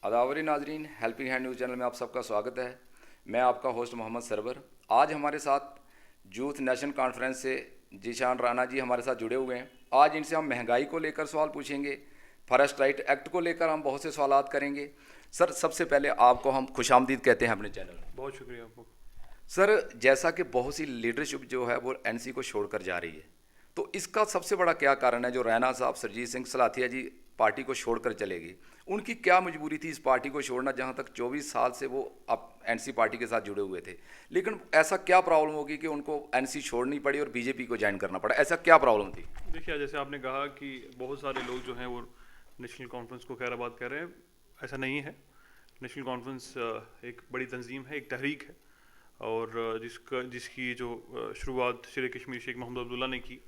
अदावरी नाजरीन, helping hand news channel में आप सबका स्वागत है। मैं आपका होस्ट मोहम्मद सरवर। आज हमारे साथ यूथ नेशनल कॉन्फ्रेंस से जीशान राणा जी हमारे साथ जुड़े हुए हैं। आज इनसे हम महंगाई को लेकर सवाल पूछेंगे, फॉरेस्ट राइट एक्ट को लेकर हम बहुत से सवालात करेंगे। सर, सबसे पहले आपको हम खुशामदीद कहते हैं अपने चैनल में। बहुत शुक्रिया आपको। सर, जैसा कि बहुत सी लीडरशिप जो है वो एनसी को छोड़कर जा रही है, तो इसका सबसे बड़ा क्या कारण है? जो रैना साहब, सरजीत सिंह सलाथिया जी पार्टी को छोड़कर चलेगी, उनकी क्या मजबूरी थी इस पार्टी को छोड़ना, जहां तक 24 साल से वो अब एनसी पार्टी के साथ जुड़े हुए थे? लेकिन ऐसा क्या प्रॉब्लम होगी कि उनको एनसी छोड़नी पड़ी और बीजेपी को ज्वाइन करना पड़ा? ऐसा क्या प्रॉब्लम थी? देखिए, जैसे आपने कहा कि बहुत सारे लोग जो हैं वो नेशनल कॉन्फ्रेंस को खैराबाद कह रहे हैं। ऐसा नहीं है। नेशनल कॉन्फ्रेंस एक बड़ी तंजीम है, एक तहरीक है, और जिसकी जो शुरुआत शेर कश्मीर शेख मोहम्मद अब्दुल्ला ने की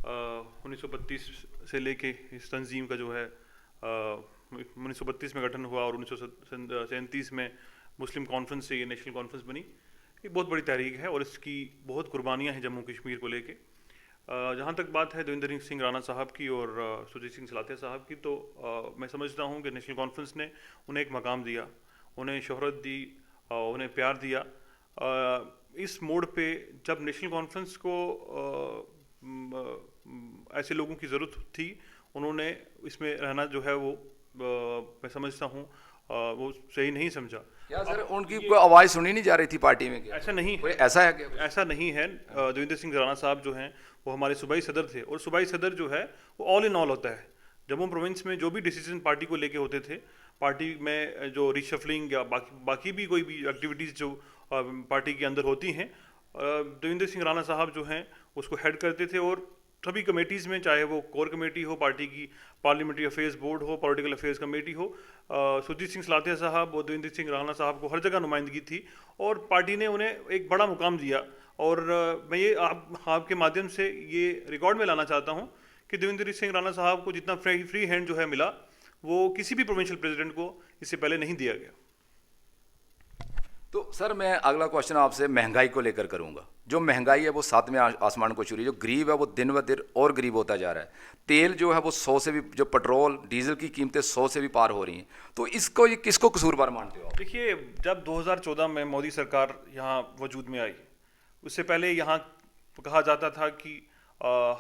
1932 से लेके इस तंजीम का जो है 1932 में गठन हुआ और 1937 में मुस्लिम कॉन्फ्रेंस से ये नेशनल कॉन्फ्रेंस बनी। एक बहुत बड़ी तहरीक है और इसकी बहुत कुर्बानियाँ हैं जम्मू कश्मीर को लेके। जहाँ तक बात है देवेंद्र सिंह राणा साहब की और सुरजीत सिंह सलाथिया साहब की, तो मैं समझता हूँ कि नेशनल कॉन्फ्रेंस ने उन्हें एक मकाम दिया, उन्हें शोहरत दी, उन्हें प्यार दिया। इस मोड़ पे जब नेशनल कॉन्फ्रेंस को ऐसे लोगों की ज़रूरत थी, उन्होंने इसमें रहना जो है वो मैं समझता हूँ वो सही नहीं समझा। क्या सर उनकी कोई आवाज़ सुनी नहीं जा रही थी पार्टी में? क्या ऐसा नहीं कोई है। ऐसा है क्या? ऐसा नहीं है। देवेंद्र सिंह राणा साहब जो हैं वो हमारे सूबाई सदर थे, और सूबाई सदर जो है वो ऑल इन ऑल होता है। जम्मू प्रोविंस में जो भी डिसीजन पार्टी को लेके होते थे, पार्टी में जो रिशफलिंग या बाकी भी कोई भी एक्टिविटीज़ जो पार्टी के अंदर होती हैं, देवेंद्र सिंह राणा साहब जो हैं उसको हेड करते थे। और सभी कमेटीज़ में, चाहे वो कोर कमेटी हो पार्टी की, पार्लियामेंट्री अफेयर्स बोर्ड हो, पॉलिटिकल अफेयर्स कमेटी हो, सुरजीत सिंह सलाथिया साहब और देवेंद्र सिंह राणा साहब को हर जगह नुमाइंदगी थी और पार्टी ने उन्हें एक बड़ा मुकाम दिया। और मैं ये आपके माध्यम से ये रिकॉर्ड में लाना चाहता हूँ कि देवेंद्र सिंह राणा साहब को जितना फ्री हैंड जो है मिला, वो किसी भी प्रोविंशियल प्रेसिडेंट को इससे पहले नहीं दिया गया। तो सर, मैं अगला क्वेश्चन आपसे महंगाई को लेकर करूंगा। जो महंगाई है वो सातवें आसमान को छू रही है। जो गरीब है वो दिन ब दिन और गरीब होता जा रहा है। तेल जो है वो 100 से भी, जो पेट्रोल डीजल की कीमतें 100 से भी पार हो रही हैं। तो इसको ये किसको कसूरवार मानते हो आप? देखिए, जब 2014 में मोदी सरकार यहाँ वजूद में आई, उससे पहले यहाँ कहा जाता था कि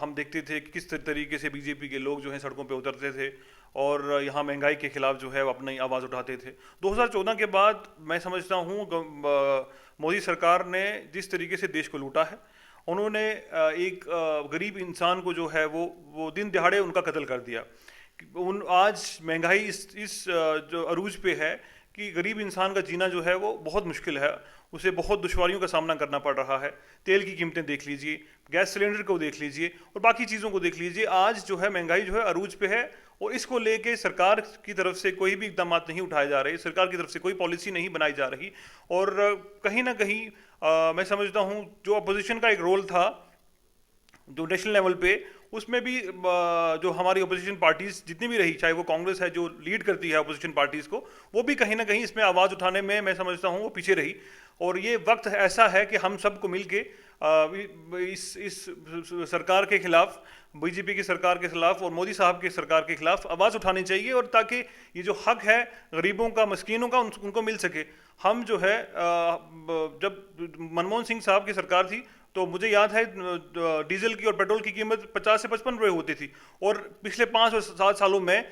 हम देखते थे कि किस तरीके से बीजेपी के लोग जो हैं सड़कों पे उतरते थे और यहाँ महंगाई के खिलाफ जो है वो अपनी आवाज़ उठाते थे। 2014 के बाद मैं समझता हूँ मोदी सरकार ने जिस तरीके से देश को लूटा है, उन्होंने एक गरीब इंसान को जो है वो दिन दिहाड़े उनका कत्ल कर दिया। आज महंगाई इस जो अरूज पे है कि गरीब इंसान का जीना जो है वो बहुत मुश्किल है, उसे बहुत दुश्वारियों का सामना करना पड़ रहा है। तेल की कीमतें देख लीजिए, गैस सिलेंडर को देख लीजिए और बाकी चीज़ों को देख लीजिए। आज जो है महंगाई जो है अरूज पे है और इसको लेके सरकार की तरफ से कोई भी इकदाम नहीं उठाए जा रहे, सरकार की तरफ से कोई पॉलिसी नहीं बनाई जा रही। और कहीं ना कहीं मैं समझता हूँ जो अपोजिशन का एक रोल था जो नेशनल लेवल पे, उसमें भी जो हमारी अपोजिशन पार्टीज जितनी भी रही, चाहे वो कांग्रेस है जो लीड करती है अपोजिशन पार्टीज को, वो भी कहीं ना कहीं इसमें आवाज़ उठाने में मैं समझता हूँ वो पीछे रही। और ये वक्त ऐसा है कि हम सबको मिलके इस सरकार के खिलाफ, बीजेपी की सरकार के खिलाफ और मोदी साहब की सरकार के खिलाफ आवाज़ उठानी चाहिए, और ताकि ये जो हक है गरीबों का, मस्कीनों का, उनको मिल सके। हम जो है जब मनमोहन सिंह साहब की सरकार थी तो मुझे याद है डीजल की और पेट्रोल की कीमत 50 से 55 रुपये होती थी, और पिछले 5 और 7 सालों में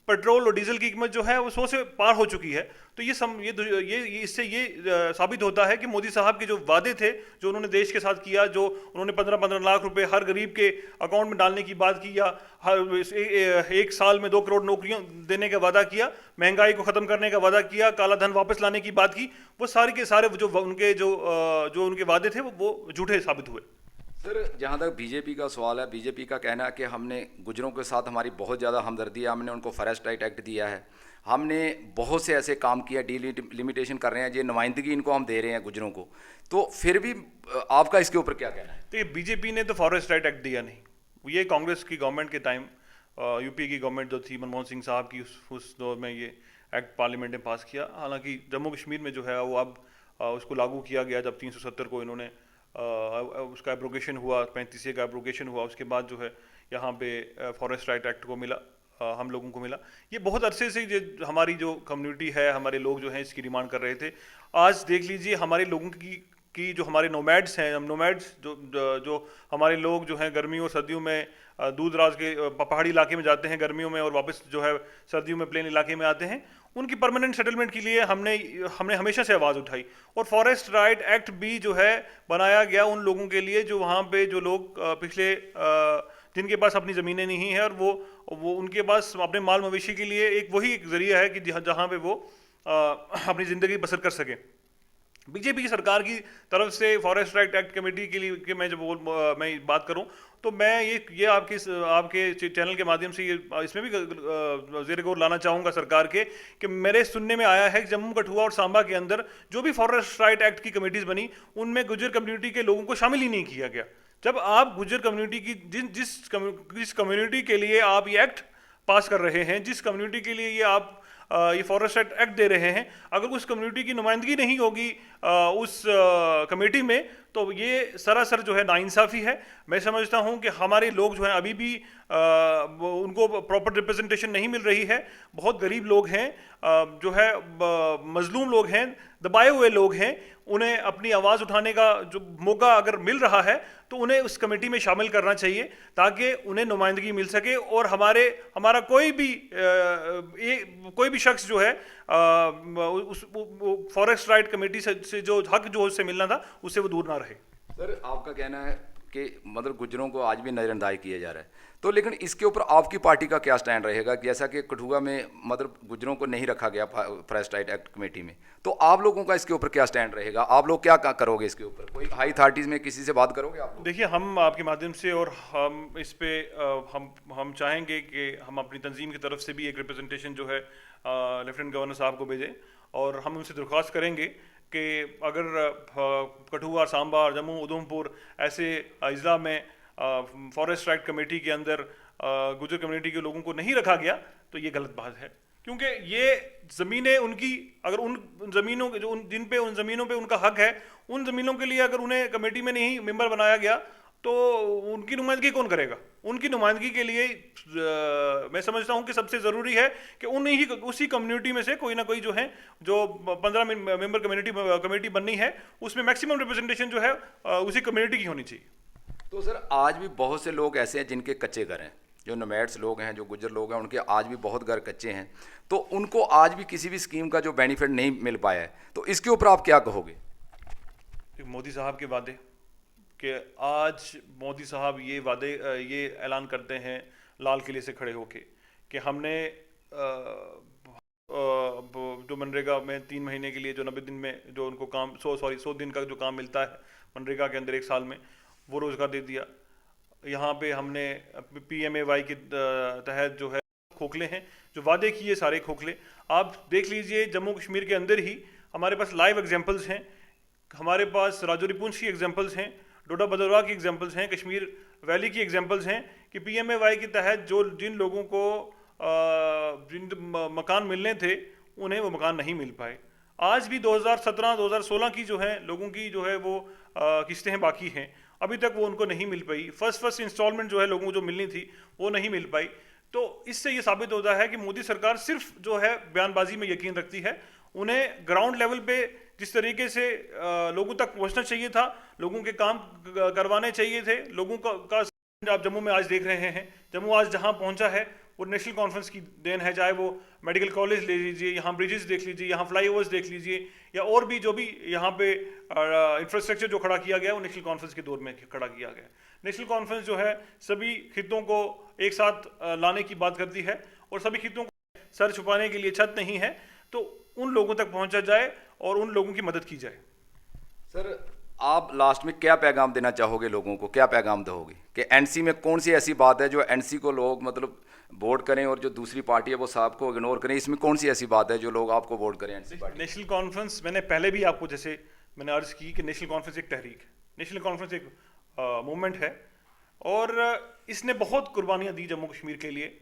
पेट्रोल और डीजल की कीमत जो है वो 100 से पार हो चुकी है। तो ये इससे ये साबित होता है कि मोदी साहब के जो वादे थे, जो उन्होंने देश के साथ किया, जो उन्होंने 15-15 लाख रुपए हर गरीब के अकाउंट में डालने की बात की, या हर एक साल में 2 करोड़ नौकरियां देने का वादा किया, महंगाई को ख़त्म करने का वादा किया, काला धन वापस लाने की बात की, वो सारे के सारे जो उनके वादे थे वो झूठे साबित हुए। सर, जहाँ तक बीजेपी का सवाल है, बीजेपी का कहना है कि हमने गुजरों के साथ हमारी बहुत ज़्यादा हमदर्दी है, हमने उनको फॉरेस्ट राइट एक्ट दिया है, हमने बहुत से ऐसे काम किया, डिलिमिटेशन कर रहे हैं, ये नुमाइंदगी इनको हम दे रहे हैं गुजरों को, तो फिर भी आपका इसके ऊपर क्या कहना है? तो ये बीजेपी ने तो फॉरेस्ट राइट एक्ट दिया नहीं, ये कांग्रेस की गवर्नमेंट के टाइम, यूपी की गवर्नमेंट जो थी मनमोहन सिंह साहब की, उस दौर में ये एक्ट पार्लियामेंट ने पास किया। हालांकि जम्मू कश्मीर में जो है वो अब उसको लागू किया गया जब 370 को इन्होंने उसका एब्रोगेशन हुआ, 35A का एब्रोगेशन हुआ, उसके बाद जो है यहाँ पे फॉरेस्ट राइट एक्ट को मिला। हम लोगों को मिला। ये बहुत अरसे से हमारी जो कम्युनिटी है, हमारे लोग जो हैं इसकी डिमांड कर रहे थे। आज देख लीजिए हमारे लोगों की जो हमारे नोमैड्स हैं, हम नोमैड्स जो हमारे लोग जो हैं गर्मियों और सर्दियों में दूर दराज के पहाड़ी इलाके में जाते हैं गर्मियों में और वापस जो है सर्दियों में प्लेन इलाके में आते हैं, उनकी परमानेंट सेटलमेंट के लिए हमने हमेशा से आवाज़ उठाई। और फॉरेस्ट राइट एक्ट भी जो है बनाया गया उन लोगों के लिए जो वहाँ पे जो लोग पिछले जिनके पास अपनी ज़मीनें नहीं है और वो उनके पास अपने माल मवेशी के लिए वही एक जरिया है कि जहाँ पे वो अपनी ज़िंदगी बसर कर सकें। बीजेपी की सरकार की तरफ से फॉरेस्ट राइट एक्ट कमेटी के लिए कि मैं बात करूं तो मैं ये आपके चैनल के माध्यम से इसमें भी ज़ेर गौर लाना चाहूँगा सरकार के कि मेरे सुनने में आया है कि जम्मू कठुआ और सांबा के अंदर जो भी फॉरेस्ट राइट एक्ट की कमेटीज़ बनी उनमें गुज्जर कम्युनिटी के लोगों को शामिल ही नहीं किया गया। जब आप गुज्जर कम्युनिटी की जिस कम्युनिटी के लिए आप ये एक्ट पास कर रहे हैं, जिस कम्युनिटी के लिए ये फॉरेस्ट एक्ट दे रहे हैं, अगर उस कम्युनिटी की नुमाइंदगी नहीं होगी उस कमेटी में तो ये सरासर जो है नाइंसाफ़ी है। मैं समझता हूँ कि हमारे लोग जो हैं अभी भी उनको प्रॉपर रिप्रेजेंटेशन नहीं मिल रही है। बहुत गरीब लोग हैं, जो है मजलूम लोग हैं, दबाए हुए लोग हैं, उन्हें अपनी आवाज़ उठाने का जो मौका अगर मिल रहा है तो उन्हें उस कमेटी में शामिल करना चाहिए ताकि उन्हें नुमाइंदगी मिल सके और हमारा कोई भी शख्स जो है उस फॉरेस्ट राइट कमेटी से जो हक जो उससे मिलना था उससे वो दूर ना रहे। सर आपका कहना है कि मतलब गुज्जरों को आज भी नज़रअंदाज किया जा रहा है, तो लेकिन इसके ऊपर आपकी पार्टी का क्या स्टैंड रहेगा? जैसा कि कठुआ में मतलब गुज्जरों को नहीं रखा गया फॉरेस्ट राइट एक्ट कमेटी में, तो आप लोगों का इसके ऊपर क्या स्टैंड रहेगा? आप लोग क्या करोगे इसके ऊपर? कोई हाई अथॉरिटीज़ में किसी से बात करोगे आप लोग? देखिए, हम आपके माध्यम से और हम इस पे हम चाहेंगे कि हम अपनी तंजीम की तरफ से भी एक रिप्रेजेंटेशन जो है लेफ्टिनेंट गवर्नर साहब को भेजें और हम उनसे दरख्वास्त करेंगे कि अगर कठुआ, सांबा, जम्मू, उधमपुर ऐसे अजला में फॉरेस्ट राइट कमेटी के अंदर गुज्जर कम्युनिटी के लोगों को नहीं रखा गया तो ये गलत बात है, क्योंकि ये ज़मीनें उनकी, अगर उन ज़मीनों के उन ज़मीनों पे उनका हक है, उन ज़मीनों के लिए अगर उन्हें कमेटी में नहीं मेंबर बनाया गया तो उनकी नुमाइंदगी कौन करेगा? उनकी नुमाइंदगी के लिए मैं समझता हूं कि सबसे ज़रूरी है कि उसी कम्युनिटी में से कोई ना कोई जो 15 मेंबर कमेटी बननी है उसमें मैक्सिमम रिप्रेजेंटेशन जो है उसी कम्युनिटी की होनी चाहिए। तो सर आज भी बहुत से लोग ऐसे हैं जिनके कच्चे घर हैं, जो नोमैड्स लोग हैं, जो गुज्जर लोग हैं, उनके आज भी बहुत घर कच्चे हैं, तो उनको आज भी किसी भी स्कीम का जो बेनिफिट नहीं मिल पाया है, तो इसके ऊपर आप क्या कहोगे? मोदी साहब के वादे कि आज मोदी साहब ये ऐलान करते हैं लाल किले से खड़े होके कि हमने जो मनरेगा में 3 महीने के लिए जो 90 दिन में जो उनको काम 100 दिन का जो काम मिलता है मनरेगा के अंदर 1 साल में, वो रोज़गार दे दिया। यहाँ पे हमने PMAY के तहत जो है खोखले हैं, जो वादे किए सारे खोखले आप देख लीजिए। जम्मू कश्मीर के अंदर ही हमारे पास लाइव एग्जांपल्स हैं, हमारे पास राजौरी पुंछ की एग्जांपल्स हैं, डोडा भदरवाह की एग्जांपल्स हैं, कश्मीर वैली की एग्जांपल्स हैं कि PMAY के तहत जिन लोगों को जिन मकान मिलने थे उन्हें वो मकान नहीं मिल पाए। आज भी 2017-2016 की जो है लोगों की जो है वो किस्तें बाकी हैं, अभी तक वो उनको नहीं मिल पाई। फर्स्ट इंस्टॉलमेंट जो है लोगों को जो मिलनी थी वो नहीं मिल पाई। तो इससे ये साबित होता है कि मोदी सरकार सिर्फ जो है बयानबाजी में यकीन रखती है। उन्हें ग्राउंड लेवल पे जिस तरीके से लोगों तक पहुंचना चाहिए था, लोगों के काम करवाने चाहिए थे, लोगों का आप जम्मू में आज देख रहे हैं। जम्मू आज जहां पहुंचा है वो नेशनल कॉन्फ्रेंस की देन है, चाहे वो मेडिकल कॉलेज ले लीजिए, यहाँ ब्रिजेस देख लीजिए, यहाँ फ्लाईओवर्स देख लीजिए, या और भी जो भी यहाँ पे इंफ्रास्ट्रक्चर जो खड़ा किया गया वो नेशनल कॉन्फ्रेंस के दौर में खड़ा किया गया। नेशनल कॉन्फ्रेंस जो है सभी खित्तों को एक साथ लाने की बात करती है और सभी खित्तों को सर छुपाने के लिए छत नहीं है, तो उन लोगों तक पहुँचा जाए और उन लोगों की मदद की जाए। सर आप लास्ट में क्या पैगाम देना चाहोगे लोगों को, क्या पैगाम दोगे कि एनसी में कौन सी ऐसी बात है जो एनसी को लोग मतलब वोट करें और जो दूसरी पार्टी है वो साहब को इग्नोर करें? इसमें कौन सी ऐसी बात है जो लोग आपको वोट करें एनसी पार्टी? नेशनल कॉन्फ्रेंस, मैंने पहले भी आपको जैसे मैंने अर्ज की कि नेशनल कॉन्फ्रेंस एक तहरीक है, नेशनल कॉन्फ्रेंस एक मूवमेंट है और इसने बहुत कुर्बानियाँ दी जम्मू कश्मीर के लिए।